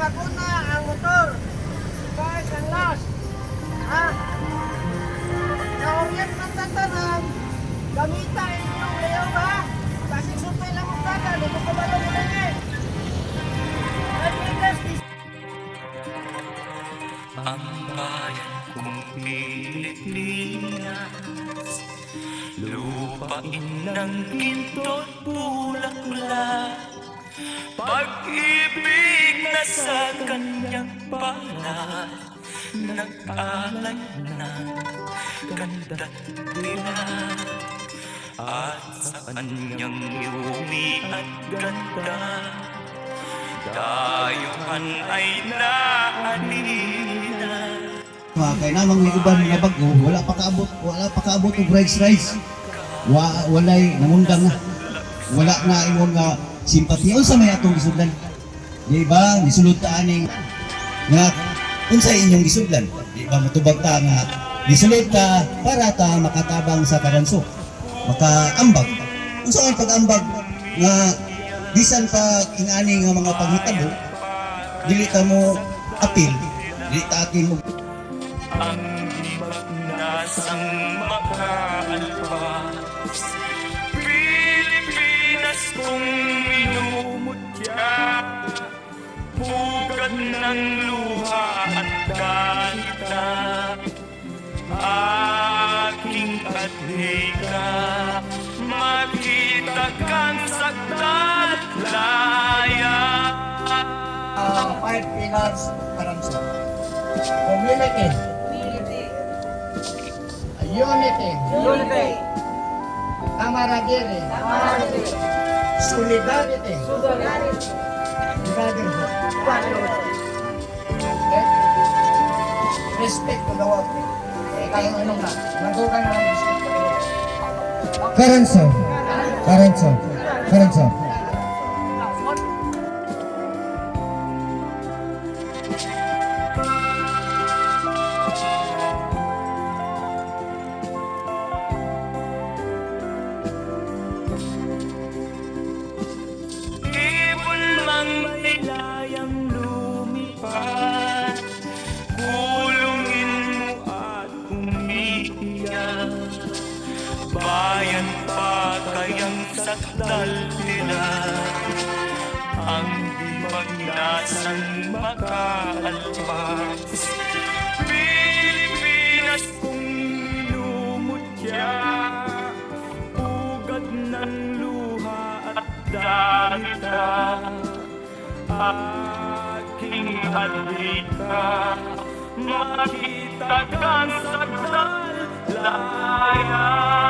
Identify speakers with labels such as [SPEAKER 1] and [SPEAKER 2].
[SPEAKER 1] maguna ang motor. Guys, ang last. Ha? Na-orient ng tatanan, gamita inyong layaw ha? Kasi supay lang ang taga, di mo kabalo mo lang eh.
[SPEAKER 2] Ang bayan kong Pilipinas, lupain ng ginto't bulaklak, pag-ibig na sa kanyang palad, nag-alay ng ganda't dilag, at sa kanyang yumi at ganda, dayuhan ay naanina.
[SPEAKER 3] Kaya namang may uban na bago, wala pa kaabot og rice. Walay namundang na. Wala na imong simpati unsa may atong gisudlan. Di ba? Gisulod ta aning nga unsa inyong gisudlan? Di ba matubag ta nga gisulod ta para ta makatabang sa karanso. Makaambag. Unsa ang pag-ambag nga bisan pa ingani nga mga paghitabo dili ta mo apil, dili ta atin mo
[SPEAKER 2] ang nasang makaalpas, Pilipinas kong minumutya, pugad ng luha at ganita, aking adhika, makita kang sagdat laya.
[SPEAKER 1] Ang 5 pillars karansa. Community. Unity. Camaraderie. Solidarity. Brotherhood. Okay? Respect to the world. Kaya ano nga, nagugan na lang respect to the world.
[SPEAKER 3] Karanso.
[SPEAKER 2] Ibon mang may layang lumipad, kulungin mo at umiiyak, bayan pa kayang sakdal nila, ang di magnasang makaalpas, Pilipinas kong lumutya, pugad ng luha at darita, aking halika, makita kang sagdal laya.